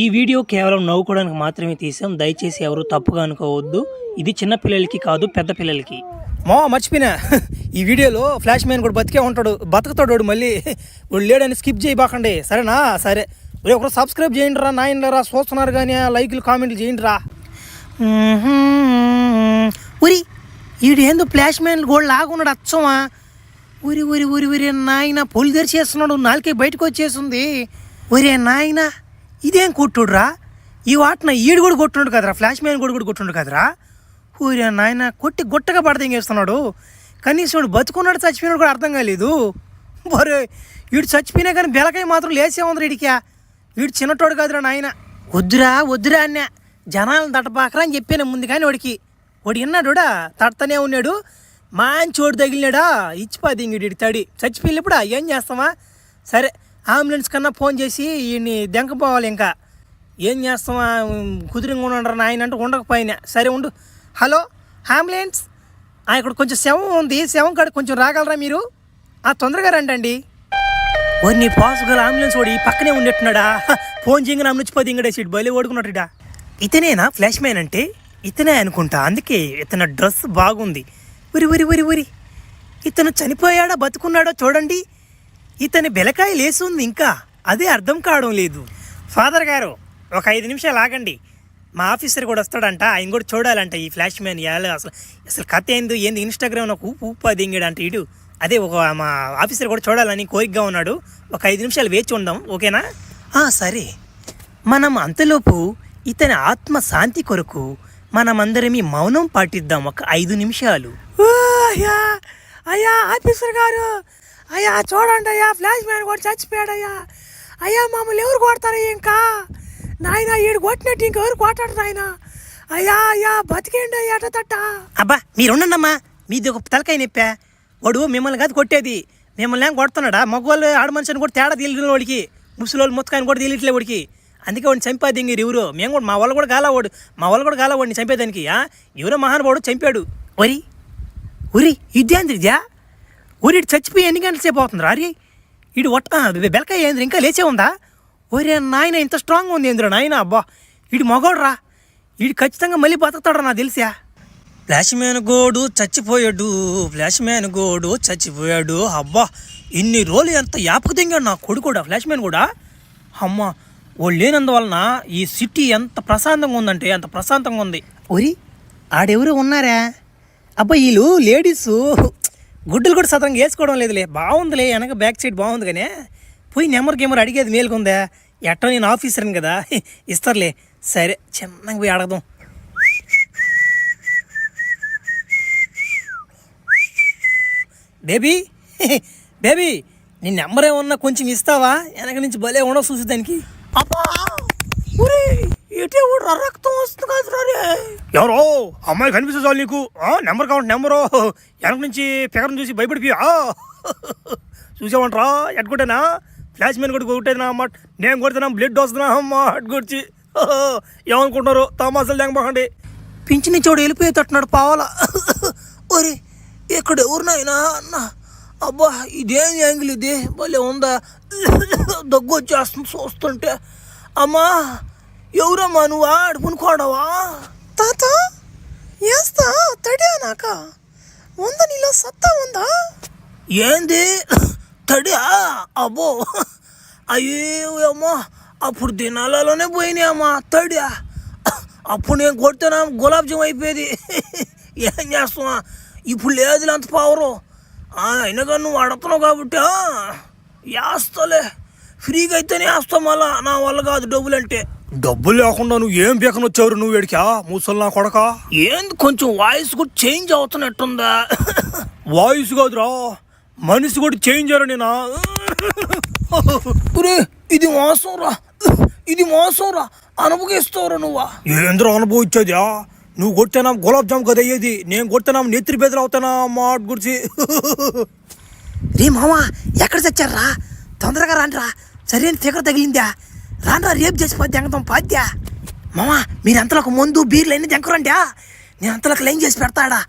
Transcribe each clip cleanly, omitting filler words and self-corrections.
ఈ వీడియో కేవలం నవ్వుకోవడానికి మాత్రమే తీసాం. దయచేసి ఎవరు తప్పుగా అనుకోవద్దు. ఇది చిన్న పిల్లలకి కాదు, పెద్ద పిల్లలకి. మర్చిపోయినా ఈ వీడియోలో ఫ్లాష్ మ్యాన్ కూడా బతికే ఉంటాడు, బతుకుతాడు. మళ్ళీ వాడు లేడని స్కిప్ చేయబాకండి, సరేనా? సరే, ఒకరు సబ్స్క్రైబ్ చేయండి రా నాయనరా, చూస్తున్నారు కానీ లైక్లు కామెంట్లు చేయండి రా. ఉరి వీడు ఏందో ఫ్లాష్ మ్యాన్ కూడా లాగున్నాడు అచ్చమా. ఉరి ఉరి ఉరి ఉరి నాయన పొలి తెరిచేస్తున్నాడు, నాలుకే బయటకు వచ్చేసింది. ఒరే నాయన ఇదేం కొట్టుడురా, ఈ వాటిన ఈడు కూడా కొట్టున్నాడు కదరా, ఫ్లాష్ మ్యాన్ కూడా కొట్టున్నాడు కదరా. ఊరే నాయన కొట్టి గుట్టగా పడతేంగేస్తున్నాడు. కనీసం వీడు బతుకున్నాడు చచ్చిపోయినాడు కూడా అర్థం కాలేదు. మరే వీడు చచ్చిపోయినా కానీ బెలకాయ మాత్రం లేసే ఉంది వీడికా. వీడు చిన్నటోడు కాదురా నాయన. వద్దురా అన్న జనాలను తట్టబాకరా అని చెప్పాను ముందు, కానీ వాడికి విన్నాడుడా తడతనే ఉన్నాడు. మంచి చోటు తగిలినాడా ఇచ్చిపోద్ది ఇంక తడి చచ్చిపోయినప్పుడు ఏం చేస్తామా. సరే అంబులెన్స్ కన్నా ఫోన్ చేసి వీడిని దెంకపోవాలి. ఇంకా ఏం చేస్తామా, కుదిరింగా ఉండరు నాయన అంటే ఉండకపోయినా. సరే ఉండు. హలో అంబులెన్స్, ఇక్కడ కొంచెం శవం ఉంది, శవం కాడ కొంచెం రాగలరా మీరు? తొందరగా రండి. నీ పాసుగల అంబులెన్స్ వాడు ఈ పక్కనే ఉండేట్టున్నాడా. ఫోన్ చేయగానే అమ్ముచ్చిపోతే ఇంకడే సీట్ బయలు ఓడుకున్నట్టుడా. ఇతనేనా ఫ్లాష్ మ్యాన్ అంటే? ఇతనే అనుకుంటా, అందుకే ఇతని డ్రెస్ బాగుంది. ఉరి ఉరి ఉరి ఉరి ఇతను చనిపోయాడా బతుకున్నాడో చూడండి. ఇతని బెలకాయ లేసుంది ఇంకా, అదే అర్థం కావడం లేదు. ఫాదర్ గారు ఒక 5 నిమిషాలు ఆగండి, మా ఆఫీసర్ కూడా వస్తాడంట, ఆయన కూడా చూడాలంట ఈ ఫ్లాష్ మ్యాన్. అసలు కథ ఏంది ఇన్స్టాగ్రామ్ నాకు ఊపు దింగాడంట ఇడు. అదే మా ఆఫీసర్ కూడా చూడాలని కోరికగా ఉన్నాడు. ఒక 5 నిమిషాలు వేచి ఉందాం, ఓకేనా? సరే. మనం అంతలోపు ఇతని ఆత్మ శాంతి కొరకు మనమందరం మౌనం పాటిద్దాం ఒక 5 నిమిషాలు. అయ్యా ఆఫీసర్ గారు, అయ్యా చూడండి అయ్యా, ఫ్లాష్ మ్యాన్ కూడా చచ్చిపోయాడయ్యా. అయ్యా మమ్మల్ని ఎవరు కొడతారయ్యా? ఇంకా నాయన ఈడు కొట్టినట్టు ఇంకెవరు కొట్టాడు నాయన. అయ్యా బతికేండి అయ్యా తట్ట. అబ్బా మీరుండమ్మా, మీది ఒక తలకాయ నొప్పా. వాడు మిమ్మల్ని కాదు కొట్టేది, మిమ్మల్ని ఏం కొడుతున్నాడా? మగవాళ్ళు ఆడ మనుషుని కూడా తేడా తెలియని వాడికి, ముసలోళ్ళు ముత్తకాయని కూడా తెలియట్లే వాడికి. అందుకే వాడిని చంపేది ఇంక ఎవరు. మేము కూడా మా వాళ్ళు కూడా గాలవాడిని చంపేదానికి. ఎవరో మహానుభావుడు చంపాడు. ఉరి ఇదేంద్రిద్యా, ఊరి చచ్చిపోయి ఎన్ని గంటల సేపు అవుతుందిరా? అరే ఇడు బెలకాయ ఏంద్ర ఇంకా లేచే ఉందా? ఒరే నాయన ఇంత స్ట్రాంగ్ ఉంది ఏంద్ర నాయన. అబ్బా ఇడు మగోడు రా, ఇడు ఖచ్చితంగా మళ్ళీ బతుకుతాడు నాకు తెలిసా. ఫ్లాష్ మ్యాన్ గోడు చచ్చిపోయాడు. అబ్బా ఇన్ని రోజులు ఎంత యాపకు తింగాడు నా కొడుకు ఫ్లాష్ మ్యాన్ కూడా. అమ్మ వాళ్ళు లేనందువలన ఈ సిటీ ఎంత ప్రశాంతంగా ఉందంటే అంత ప్రశాంతంగా ఉంది. ఒరి ఆడెవరు ఉన్నారా? అబ్బా వీళ్ళు లేడీసు గుడ్డలు కూడా సతంగా వేసుకోవడం లేదులే. బాగుందిలే, వెనక బ్యాక్ సైడ్ బాగుంది. కానీ పోయి నెంబర్ అడిగేది మేలుకుందా? ఎట్టో నేను ఆఫీసర్ని కదా, ఇస్తారులే. సరే చిన్నగా పోయి అడగదాం. బేబీ నీ నెంబర్ ఏమన్నా కొంచెం ఇస్తావా? వెనక నుంచి భలే ఉండవు చూసి దానికి. రక్తం వస్తుంది కాదు. ఎవరో అమ్మాయి కనిపిస్తే చాలు నీకు నెంబర్ కావాలి. నెంబరు వెనక నుంచి ఫిగర్ని చూసి భయపడిపోయా. చూసామంటారా ఎట్టుకుంటేనా? ఫ్లాష్ మ్యాన్ కూడా కొట్టేనా అమ్మ, నేను కొడుతున్నా బ్లడ్ వస్తున్నా అమ్మ అట్టుకొచ్చి. ఏమనుకుంటున్నారు తమాసాలు లేకపోకండి. పింఛని చోడు వెళ్ళిపోయేటట్టున్నాడు పావాలా. ఒరే ఇక్కడ ఎవరు నాయనా అన్న. అబ్బా ఇదేం యాంగిల్ ఇది, భలే ఉందా? దగ్గు వచ్చేస్తుంది చూస్తుంటే. అమ్మా ఎవరమ్మా నువ్వు? ఆడుకునుకోడవా తాత? ఏస్తా తడి నాక ఉందా, నీలో సత్తా ఉందా? ఏంది తడి? అబ్బో అయ్యో అమ్మా, అప్పుడు దినాలలోనే పోయినాయి అమ్మా తడి. అప్పుడు నేను కొడితేనా గులాబ్ జామ్ అయిపోయేది. ఏం చేస్తావా ఇప్పుడు? లేదు అంత పవరు. అయినా కానీ నువ్వు అడుగుతున్నావు కాబట్టి వేస్తాలే, ఫ్రీగా అయితేనే వేస్తావు. మళ్ళా నా వల్ల కాదు డబ్బులు అంటే. డబ్బులు లేకుండా నువ్వు ఏం బీకని వచ్చావు నువ్వు వేడికా ముసల్లా కొడక? ఏంది కొంచెం వాయిస్ కూడా చేంజ్ అవుతున్నట్టుందా? వాయిస్ కాదురా, మనిషి కూడా చేంజ్ అయ్యారు నేనా. ఇది మోసం రా, అనుభవిస్తావురా నువ్వా? ఏంద్ర అనుభవించేదా? నువ్వు కొట్టానా గులాబ్ జామ్ కదా అయ్యేది, నేను కొట్టానా నెత్తిరి బెదలు అవుతానా మాట గురించి. రే మామా ఎక్కడ చచ్చారా? తొందరగా రాండ్రా, సరైన ఫిగర్ తగిలిందా? రాండ్రా, రేపు చేసిపోద్ది ఎంగతాం పాద్యా. మామా మీరు అంతలోకి ముందు బీర్లు అన్నీ దెంకరండా, నేను అంతలోకి లైన్ చేసి పెడతాడా.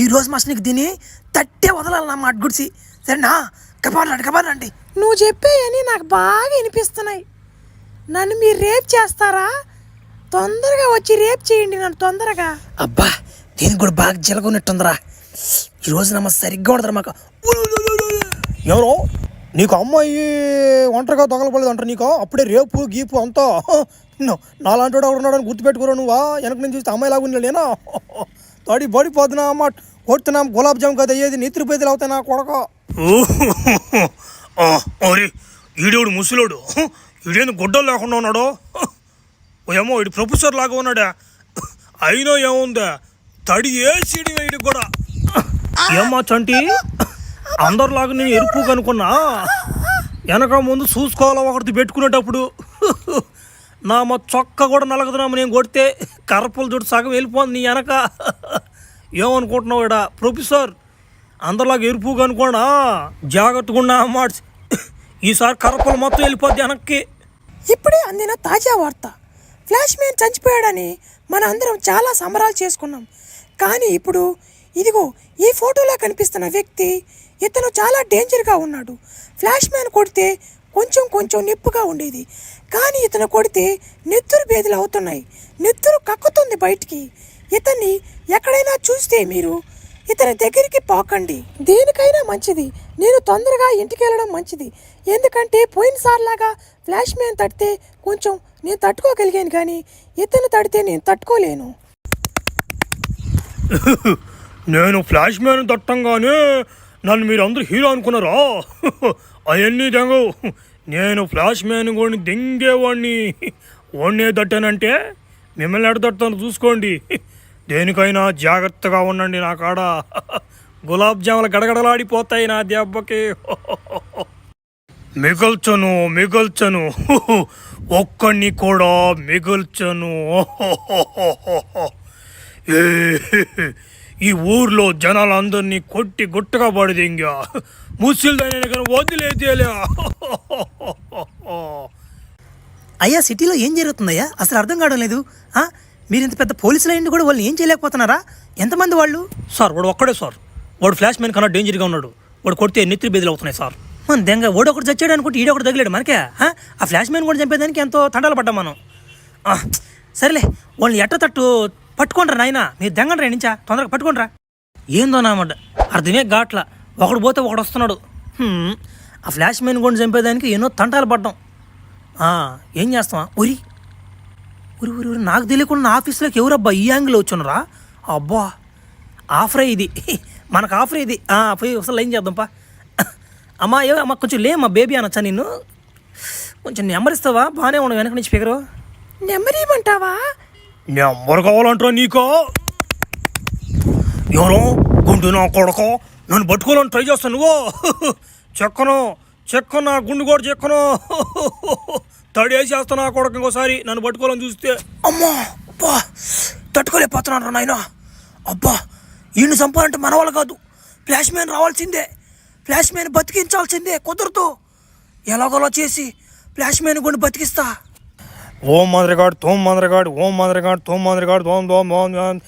ఈరోజు మసనికి దీన్ని తట్టే వదలాలన్నా మాట గుడిసి, సరేనా? కబారండి. నువ్వు చెప్పేయని నాకు బాగా వినిపిస్తున్నాయి. నన్ను మీరు రేప్ చేస్తారా? తొందరగా వచ్చి రేప్ చేయండి నన్ను తొందరగా. అబ్బా దీనికి కూడా బాగా జలగొన్నట్టుందిరా. ఈరోజు నమ్మ సరిగ్గా ఉండదురా మాకు. ఎవరో నీకు అమ్మాయి ఒంటరిగా తగలపడలేదు అంటారు నీకు అప్పుడే రేపు గీపు అంతా నాలాంటి వాడు ఎవరు ఉన్నాడని గుర్తుపెట్టుకోరా నువ్వా? వెనక నుంచి చూస్తే అమ్మాయి లాగా ఉండలేనా? తడి పడిపోతున్నా అమ్మ కొడుతున్నాం గులాబ్ జామ్ కదా అయ్యేది నెత్తిరి పేదలు అవుతాయి నా కొడక. అరే ఈడేవుడు ముసలోడు ఈడేందు గుడ్డలు లేకుండా ఉన్నాడు. ఏమో వీడు ప్రొఫెసర్ లాగా ఉన్నాడా? అయినా ఏముందా తడి వేసిడి వీడికి కూడా. ఏమ్మా చంటి అందరిలాగా నేను ఎరుపు కనుకున్నా వెనక ముందు చూసుకోవాలా ఒకటి పెట్టుకునేటప్పుడు. నా మా చొక్క కూడా నలగదున్నాము నేను కొడితే కర్రపుల చుట్టూ సగం వెళ్ళిపోతుంది నీ వెనక. ఏమనుకుంటున్నావు ఇడా ప్రొఫెసర్ అందరిలాగా ఎరుపు కనుకోండా జాగ్రత్తగా ఉన్నా అన్నమాట. ఈసారి కర్రపులు మొత్తం వెళ్ళిపోద్ది వెనక్కి. ఇప్పుడే అందిన తాజా వార్త, ఫ్లాష్ మ్యాన్ చనిపోయాడని మన అందరం చాలా సంబరాలు చేసుకున్నాం. కానీ ఇప్పుడు ఇదిగో ఈ ఫోటోలో కనిపిస్తున్న వ్యక్తి ఇతను చాలా డేంజర్గా ఉన్నాడు. ఫ్లాష్ మ్యాన్ కొడితే కొంచెం కొంచెం నొప్పిగా ఉండేది, కానీ ఇతను కొడితే నెత్తురు బేదలు అవుతున్నాయి. నెత్తురు కక్కుతుంది బయటికి. ఇతన్ని ఎక్కడైనా చూస్తే మీరు ఇతని దగ్గరికి పోకండి. దేనికైనా మంచిది నేను తొందరగా ఇంటికి వెళ్ళడం మంచిది. ఎందుకంటే పోయినసార్లాగా ఫ్లాష్ మ్యాన్ తడితే కొంచెం నేను తట్టుకోగలిగాను, కానీ ఇతను తడితే నేను తట్టుకోలేను. నేను ఫ్లాష్ మ్యాన్ తట్టంగానే నన్ను మీరు అందరూ హీరో అనుకున్నారా? అవన్నీ దెంగవు. నేను ఫ్లాష్ మ్యాన్ కూడా దెంగేవాడిని. వాడినే తట్టానంటే మిమ్మల్ని ఎడ తట్టాను చూసుకోండి. దేనికైనా జాగ్రత్తగా ఉండండి. నా కాడ గులాబ్ జాములు గడగడలాడిపోతాయి నా దెబ్బకి. మిగల్చను ఒక్కడిని కూడా మిగల్చను. ఈ ఊర్లో జనాలందరినీ కొట్టి గుట్టగా పడిదింగా ముసిల్దైనా కానీ వదిలేదేలే. అయ్యా సిటీలో ఏం జరుగుతుందయ్యా అసలు అర్థం కావడం లేదు. మీరు ఇంత పెద్ద పోలీసులు అయ్యింది కూడా వాళ్ళు ఏం చేయలేకపోతున్నారా? ఎంతమంది వాళ్ళు? సార్ వాడు ఒక్కడే సార్. వాడు ఫ్లాష్ మ్యాన్ కన్నా డేంజర్గా ఉన్నాడు. వాడు కొడితే నెత్తిరి బెదిలు అవుతున్నాయి సార్. మన దెంగ ఓడొకటి చచ్చాడు అనుకుంటే ఈడొకటి తగిలాడు మనకే. ఆ ఫ్లాష్ మ్యాన్ కూడా చంపేదానికి ఎంతో తండాలు పడ్డాం మనం. సరేలే వాళ్ళని ఎట్ట తట్టు పట్టుకోండ్రా నాయన. మీరు దెంగండ్రా నుంచా తొందరగా పట్టుకోండ్రా. ఏందో నామడ్డ అర్థమే ఘాట్ల. ఒకడు పోతే ఒకడు వస్తున్నాడు. ఆ ఫ్లాష్ మ్యాన్ కూడా చంపేదానికి ఎన్నో తంటాలు పడ్డాం. ఏం చేస్తావా? ఉరి ఉరి ఉరి ఉరి నాకు తెలియకుండా నా ఆఫీస్లోకి ఎవరబ్బా ఈ యాంగిల్ వచ్చున్నారా? అబ్బా ఆఫరే ఇది, మనకు ఆఫరే ఇది. పోయి అసలు ఏం చేద్దాంపా. అమ్మా కొంచెం లే మా బేబీ అనొచ్చా నిన్ను? కొంచెం నెంబర్ ఇస్తావా? బాగానే ఉండవు వెనక నుంచి ఫిగరు. నెంబర్ ఇవ్వమంటావా? నెంబర్ కావాలంటారా నీకో? ఎవరో గుండు నా కొడక నన్ను పట్టుకోవాలని ట్రై చేస్తాను. నువ్వు చెక్కను నా గుండు కూడా చెక్కను తడేసేస్తా నా కొడక. ఇంకోసారి నన్ను పట్టుకోవాలని చూస్తే అమ్మా అబ్బా తట్టుకోలేకపోతున్నాను నాయన. అబ్బా ఈయన్ని చంపాలంటే మన వాళ్ళు కాదు, ఫ్లాష్ మ్యాన్ రావాల్సిందే. ఫ్లాష్ మ్యాన్ బతికించాల్సిందే. కుదరదు. ఎలాగోలా చేసి ఫ్లాష్ మ్యాన్ కూడా బతికిస్తా. ఓం మంత్రగాడు తోం మంత్రగాడు ఓం మంత్రగాడు తోం మంత్రగాడు దోం దోం దోం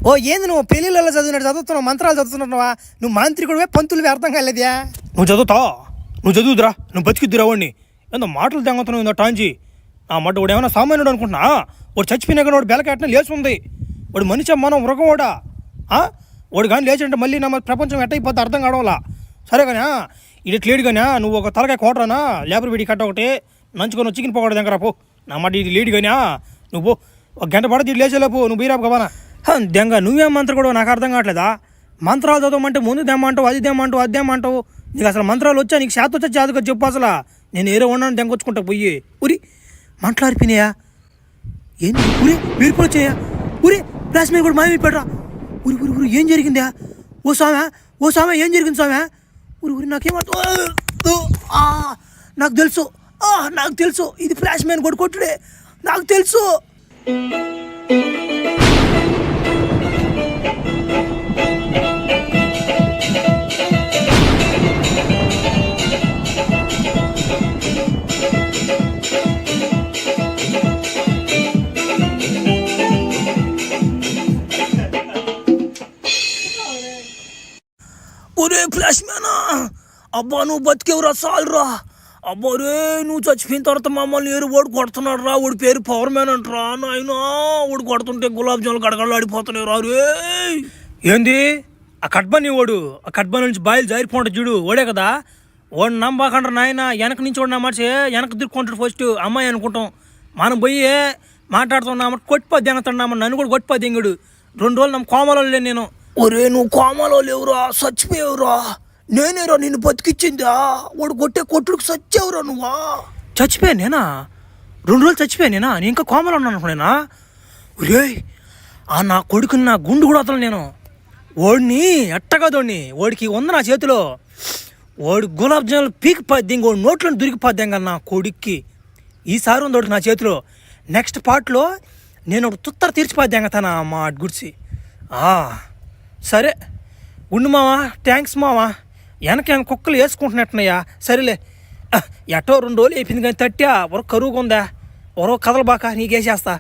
ఓ ఏంది నువ్వు పెళ్ళిళ్ళలో చదివినట్టు చదువుతున్నావు, మంత్రాలు చదువుతున్నావా? నువ్వు మాంత్రికుడివే పంతులు అర్థం కాలేదా? నువ్వు చదువుతురా నువ్వు బతికిద్దురా వాడిని. ఏందో మాటలు తెంగుతున్నావు ఇందో టాంచి. మడ్డ వాడు ఏమైనా సామాన్యుడు అనుకుంటున్నా? వాడు చచ్చిపోయినా కానీ వాడు బెలకెట్న లేచుంది. వాడు మనిషి మనం మృగవాడా? వాడు కానీ లేచంటే మళ్ళీ నా ప్రపంచం ఎట్టయిపోద్ది అర్థం కావడంలా. సరే కానీ ఇట్లేడు కానీ నువ్వు ఒక తలకాయ కోటరానా లేబర్ బిడి కట్ట ఒకటి నంచుకొని చికెన్ పకోడా దగ్గర పో. నా మాట ఇది లేడు కానీ నువ్వు ఒక గంట పడితే ఇటు లేచేలేపు. నువ్వు బీరాపు కబానా దెంగ. నువ్వేం మంత్రం కూడా నాకు అర్థం కావట్లేదా? మంత్రాలు చదవమంటే ముందు దెమ్మంటావు, అది దెమ్మంటావు. నీకు అసలు మంత్రాలు వచ్చా? నీకు చేత వచ్చా చేతగా చెప్పు అసలు. నేను ఏదో ఉన్నాను దెంగొచ్చుకుంటా పోయి. ఉరి మాట్లాడిపోయినాయా? ఏంది ఉరి మీరు కూడా వచ్చాయా? ఉరి ప్లాస్ మీద కూడా మాయమైపోయాడురా. ఉరి ఉరి ఉరి ఏం జరిగిందా? ఓ స్వామి ఏం జరిగింది స్వామి? ఉరి ఉరి నాకేమవుతుంది? నాకు తెలుసు ఇది ఫ్లాష్ మ్యాన్ కూడా కొట్టుడే. నాకు తెలుసు. ఒరే ఫ్లాష్ మ్యాన్ అబ్బా నువ్వు బతికేవురా చాలురా. అబ్బా రే నువ్వు చచ్చిపోయిన తర్వాత మమ్మల్ని ఏరు ఓడి కొడుతున్నాడు రా. వాడి పేరు పవర్ మ్యాన్ అంటరా నాయనా. ఓడి కొడుతుంటే గులాబ్ జాములు గడగడలు ఆడిపోతున్నాయి రా రే. ఏంది ఆ కట్బని ఓడు, ఆ కట్బని నుంచి బాయిలు జారిపోంటాడు చూడు, ఓడే కదా. ఓడి నమ్మకండ్రా నాయన. వెనక నుంచి వాడు నమ్మర్చే వెనక దిక్కుంటాడు ఫస్ట్ అమ్మాయి అనుకుంటాం. మనం పోయి మాట్లాడుతున్నాం కొట్టిపోద్ది ఎంగతున్నామని నన్ను కూడా కొట్టిపోద్ది ఎంగుడు. 2 రోజులు నమ్మ కోమలో లేను నేను. ఒరే నువ్వు కోమలో లేవురా, చచ్చిపోయావురా. నేనేరా నిన్ను బతికిచ్చిందా. వాడు కొట్టే కొట్టుడికి చచ్చావురా నువ్వా. చచ్చిపోయాను నేనా? 2 రోజులు చచ్చిపోయాను నేనా? నేను ఇంకా కోమలో ఉన్నాను అనుకునేనా? ఒరే ఆ నా కొడుకుని నా గుండు కూడా వదలను నేను. ఓడిని ఎట్టగదోడిని ఓడికి ఉంది నా చేతిలో. ఓడి గులాబ్ జాములు పీకిపోద్ది, ఇంకోటి నోట్లో దొరికిపోద్ది ఇంకా నా కొడుక్కి. ఈసారి ఉంది ఒకటి నా చేతిలో. నెక్స్ట్ పార్ట్లో నేను ఒక తుత్తర తీర్చిపోద్ది ఇంకా తన మా గుడిసి. సరే ఉండు మావా, థ్యాంక్స్ మావా. వెనక కుక్కలు వేసుకుంటున్నట్టున్నాయా? సరేలే ఎటో 2 రోజులు అయిపోయింది కానీ తట్టా ఒర కరువుగా ఉందా, ఒరో కదలబాక నీకేసేస్తా.